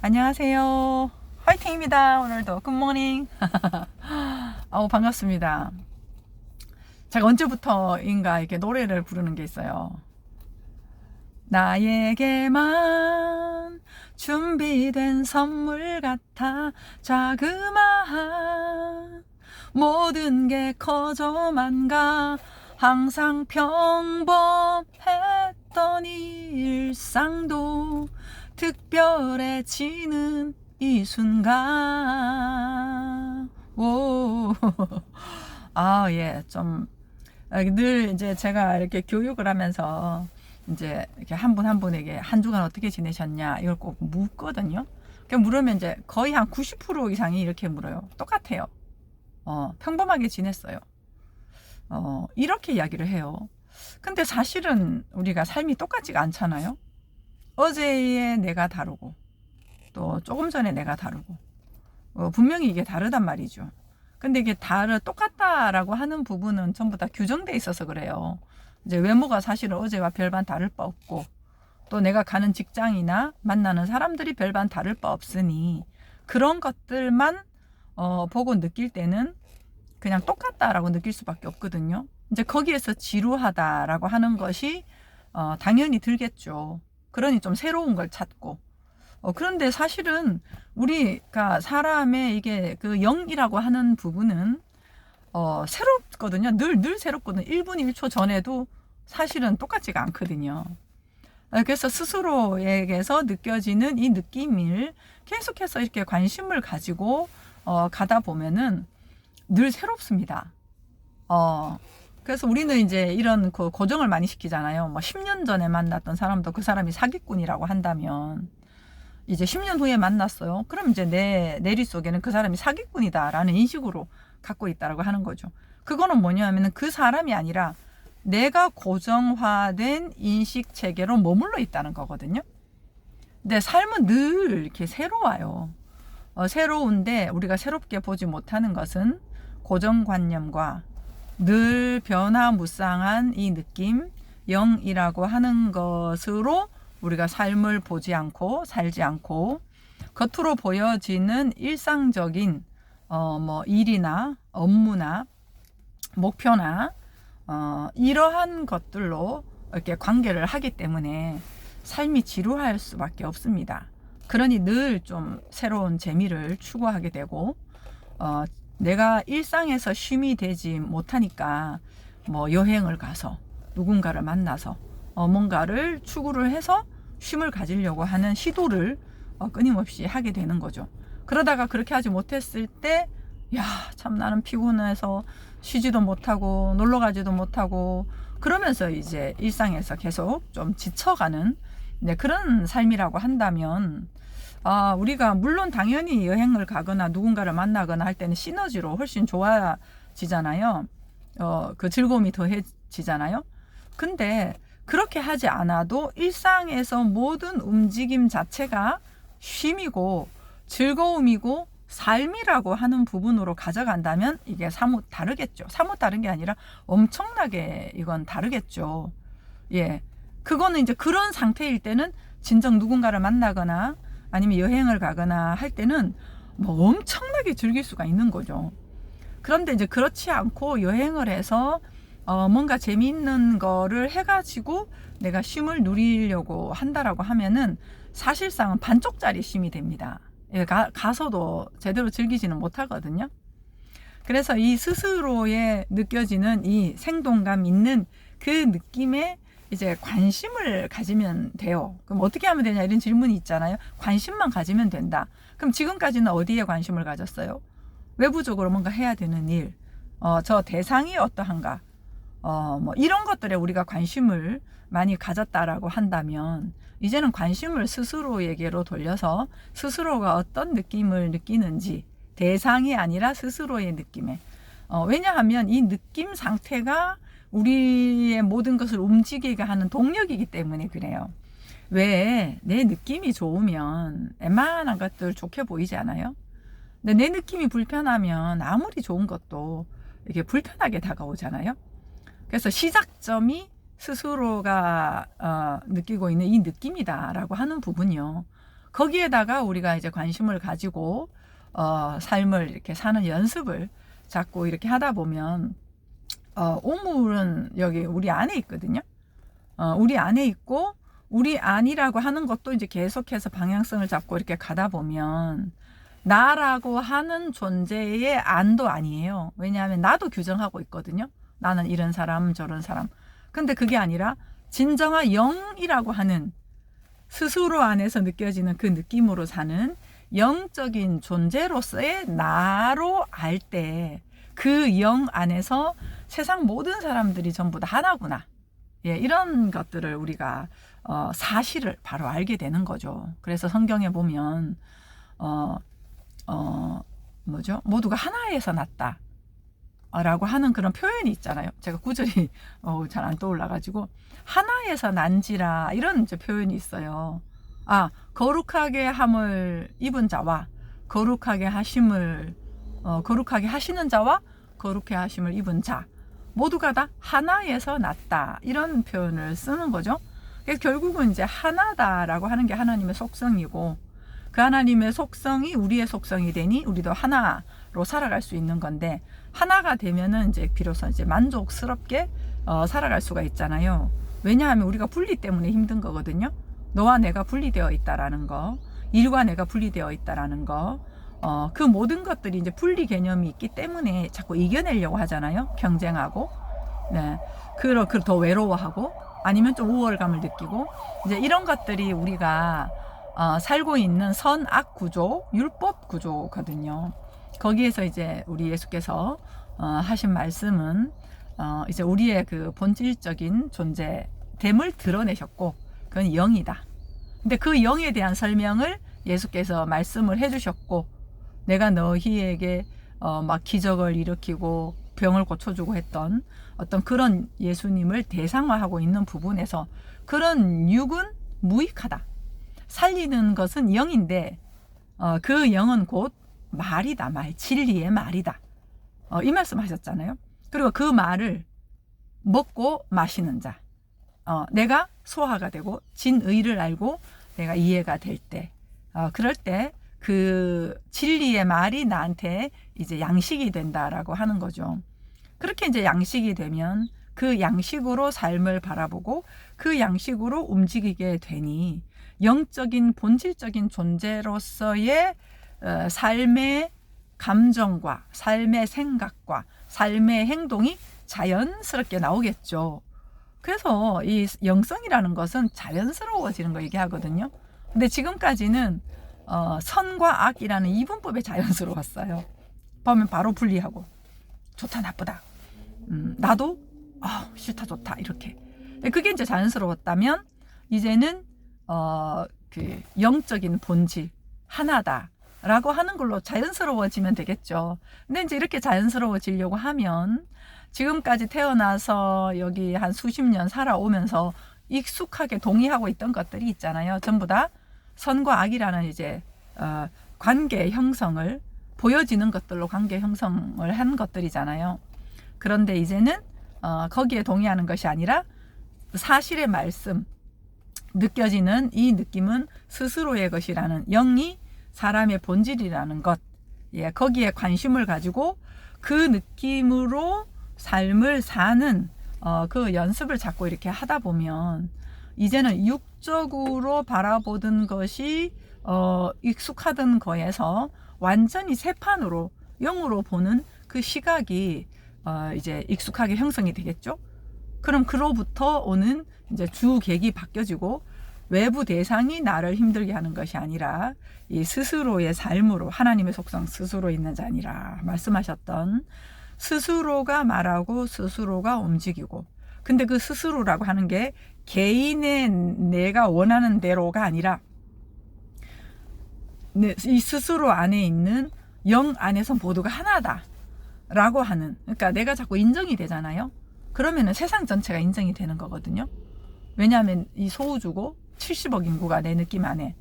안녕하세요. 화이팅입니다. 오늘도 굿모닝. 반갑습니다. 제가 언제부터인가 이렇게 노래를 부르는 게 있어요. 나에게만 준비된 선물 같아 자그마한 모든 게 커져만 가 항상 평범했던 일상도 특별해지는 이 순간. 오. 예, 늘 이제 제가 이렇게 교육을 하면서 이제 이렇게 한 분 한 분에게 한 주간 어떻게 지내셨냐 이걸 꼭 묻거든요. 물으면 이제 거의 한 90% 이상이 이렇게 물어요. 똑같아요. 평범하게 지냈어요. 이렇게 이야기를 해요. 근데 사실은 우리가 삶이 똑같지가 않잖아요. 어제의 내가 다르고 또 조금 전에 내가 다르고 분명히 이게 다르단 말이죠. 근데 이게 똑같다라고 하는 부분은 전부 다 규정돼 있어서 그래요. 이제 외모가 사실은 어제와 별반 다를 바 없고 또 내가 가는 직장이나 만나는 사람들이 별반 다를 바 없으니 그런 것들만 보고 느낄 때는 그냥 똑같다라고 느낄 수밖에 없거든요. 이제 거기에서 지루하다라고 하는 것이 당연히 들겠죠. 그러니 좀 새로운 걸 찾고 그런데 사실은 우리가 사람의 이게 그 영이라고 하는 부분은 새롭거든요. 늘 새롭거든요. 1분 1초 전에도 사실은 똑같지가 않거든요. 그래서 스스로에게서 느껴지는 이 느낌을 계속해서 이렇게 관심을 가지고 가다 보면은 늘 새롭습니다. 그래서 우리는 이제 이런 고정을 많이 시키잖아요. 뭐 10년 전에 만났던 사람도 그 사람이 사기꾼이라고 한다면 이제 10년 후에 만났어요. 그럼 이제 내 내리 속에는 그 사람이 사기꾼이다라는 인식으로 갖고 있다라고 하는 거죠. 그거는 뭐냐면은 그 사람이 아니라 내가 고정화된 인식 체계로 머물러 있다는 거거든요. 근데 삶은 늘 이렇게 새로워요. 새로운데 우리가 새롭게 보지 못하는 것은 고정관념과 늘 변화무쌍한 이 느낌, 영이라고 하는 것으로 우리가 삶을 보지 않고 살지 않고 겉으로 보여지는 일상적인 뭐 일이나 업무나 목표나 이러한 것들로 이렇게 관계를 하기 때문에 삶이 지루할 수밖에 없습니다. 그러니 늘 좀 새로운 재미를 추구하게 되고 내가 일상에서 쉼이 되지 못하니까 뭐 여행을 가서 누군가를 만나서 뭔가를 추구를 해서 쉼을 가지려고 하는 시도를 끊임없이 하게 되는 거죠. 그러다가 그렇게 하지 못했을 때 참 나는 피곤해서 쉬지도 못하고 놀러 가지도 못하고 그러면서 이제 일상에서 계속 좀 지쳐가는 그런 삶이라고 한다면 우리가 물론 당연히 여행을 가거나 누군가를 만나거나 할 때는 시너지로 훨씬 좋아지잖아요. 그 즐거움이 더해지잖아요. 근데 그렇게 하지 않아도 일상에서 모든 움직임 자체가 쉼이고 즐거움이고 삶이라고 하는 부분으로 가져간다면 이게 사뭇 다르겠죠. 사뭇 다른 게 아니라 엄청나게 이건 다르겠죠. 예. 그거는 이제 그런 상태일 때는 진정 누군가를 만나거나 아니면 여행을 가거나 할 때는 뭐 엄청나게 즐길 수가 있는 거죠. 그런데 이제 그렇지 않고 여행을 해서 뭔가 재미있는 거를 해가지고 내가 쉼을 누리려고 한다라고 하면은 사실상은 반쪽짜리 쉼이 됩니다. 가서도 제대로 즐기지는 못하거든요. 그래서 이 스스로에 느껴지는 이 생동감 있는 그 느낌에 이제 관심을 가지면 돼요. 그럼 어떻게 하면 되냐 이런 질문이 있잖아요. 관심만 가지면 된다. 그럼 지금까지는 어디에 관심을 가졌어요? 외부적으로 뭔가 해야 되는 일, 저 대상이 어떠한가, 뭐 이런 것들에 우리가 관심을 많이 가졌다라고 한다면 이제는 관심을 스스로에게로 돌려서 스스로가 어떤 느낌을 느끼는지 대상이 아니라 스스로의 느낌에 왜냐하면 이 느낌 상태가 우리의 모든 것을 움직이게 하는 동력이기 때문에 그래요. 왜 내 느낌이 좋으면 웬만한 것들 좋게 보이지 않아요? 근데 내 느낌이 불편하면 아무리 좋은 것도 이게 불편하게 다가오잖아요. 그래서 시작점이 스스로가 느끼고 있는 이 느낌이다라고 하는 부분이요. 거기에다가 우리가 이제 관심을 가지고 삶을 이렇게 사는 연습을 자꾸 이렇게 하다 보면 우물은 여기 우리 안에 있거든요. 우리 안에 있고 우리 안이라고 하는 것도 이제 계속해서 방향성을 잡고 이렇게 가다 보면 나라고 하는 존재의 안도 아니에요. 왜냐하면 나도 규정하고 있거든요. 나는 이런 사람 저런 사람. 근데 그게 아니라 진정한 영이라고 하는 스스로 안에서 느껴지는 그 느낌으로 사는 영적인 존재로서의 나로 알 때 그 영 안에서 세상 모든 사람들이 전부 다 하나구나. 예, 이런 것들을 우리가 사실을 바로 알게 되는 거죠. 그래서 성경에 보면 뭐죠? 모두가 하나에서 났다 라고 하는 그런 표현이 있잖아요. 제가 구절이 잘 안 떠올라가지고 하나에서 난지라 이런 이제 표현이 있어요. 거룩하게 함을 입은 자와 거룩하게 하심을 거룩하게 하시는 자와 거룩해 하심을 입은 자 모두가 다 하나에서 났다 이런 표현을 쓰는 거죠. 그래서 결국은 이제 하나다라고 하는 게 하나님의 속성이고 그 하나님의 속성이 우리의 속성이 되니 우리도 하나로 살아갈 수 있는 건데 하나가 되면은 이제 비로소 이제 만족스럽게 살아갈 수가 있잖아요. 왜냐하면 우리가 분리 때문에 힘든 거거든요. 너와 내가 분리되어 있다라는 거, 일과 내가 분리되어 있다라는 거, 그 모든 것들이 이제 분리 개념이 있기 때문에 자꾸 이겨내려고 하잖아요. 경쟁하고, 네, 더 외로워하고, 아니면 좀 우월감을 느끼고, 이제 이런 것들이 우리가 살고 있는 선악 구조, 율법 구조거든요. 거기에서 이제 우리 예수께서 하신 말씀은 이제 우리의 그 본질적인 존재됨을 드러내셨고, 그건 영이다. 근데 그 영에 대한 설명을 예수께서 말씀을 해주셨고, 내가 너희에게 막 기적을 일으키고 병을 고쳐주고 했던 어떤 그런 예수님을 대상화하고 있는 부분에서 그런 육은 무익하다. 살리는 것은 영인데 그 영은 곧 말이다. 말, 진리의 말이다. 이 말씀 하셨잖아요. 그리고 그 말을 먹고 마시는 자, 내가 소화가 되고 진의를 알고 내가 이해가 될 때, 그럴 때 그 진리의 말이 나한테 이제 양식이 된다라고 하는 거죠. 그렇게 이제 양식이 되면 그 양식으로 삶을 바라보고 그 양식으로 움직이게 되니 영적인 본질적인 존재로서의 삶의 감정과 삶의 생각과 삶의 행동이 자연스럽게 나오겠죠. 그래서 이 영성이라는 것은 자연스러워지는 거 얘기하거든요. 근데 지금까지는 선과 악이라는 이분법에 자연스러웠어요. 보면 바로 분리하고 좋다 나쁘다, 나도 싫다 좋다 이렇게. 그게 이제 자연스러웠다면 이제는 그 영적인 본질 하나다라고 하는 걸로 자연스러워지면 되겠죠. 근데 이제 이렇게 자연스러워지려고 하면 지금까지 태어나서 여기 한 수십 년 살아오면서 익숙하게 동의하고 있던 것들이 있잖아요. 전부 다 선과 악이라는 이제 관계 형성을 보여지는 것들로 관계 형성을 한 것들이잖아요. 그런데 이제는 거기에 동의하는 것이 아니라 사실의 말씀, 느껴지는 이 느낌은 스스로의 것이라는 영이 사람의 본질이라는 것, 거기에 관심을 가지고 그 느낌으로 삶을 사는 그 연습을 자꾸 이렇게 하다 보면 이제는 육적으로 바라보던 것이 익숙하던 거에서 완전히 새 판으로 영으로 보는 그 시각이 이제 익숙하게 형성이 되겠죠. 그럼 그로부터 오는 이제 주객이 바뀌어지고 외부 대상이 나를 힘들게 하는 것이 아니라 이 스스로의 삶으로 하나님의 속성 스스로 있는 자니라 말씀하셨던 스스로가 말하고 스스로가 움직이고, 근데 그 스스로라고 하는 게 개인의 내가 원하는 대로가 아니라 이 스스로 안에 있는 영 안에서 모두가 하나다 라고 하는, 그러니까 내가 자꾸 인정이 되잖아요. 그러면은 세상 전체가 인정이 되는 거거든요. 왜냐하면 이 소우주고 70억 인구가 내 느낌 안에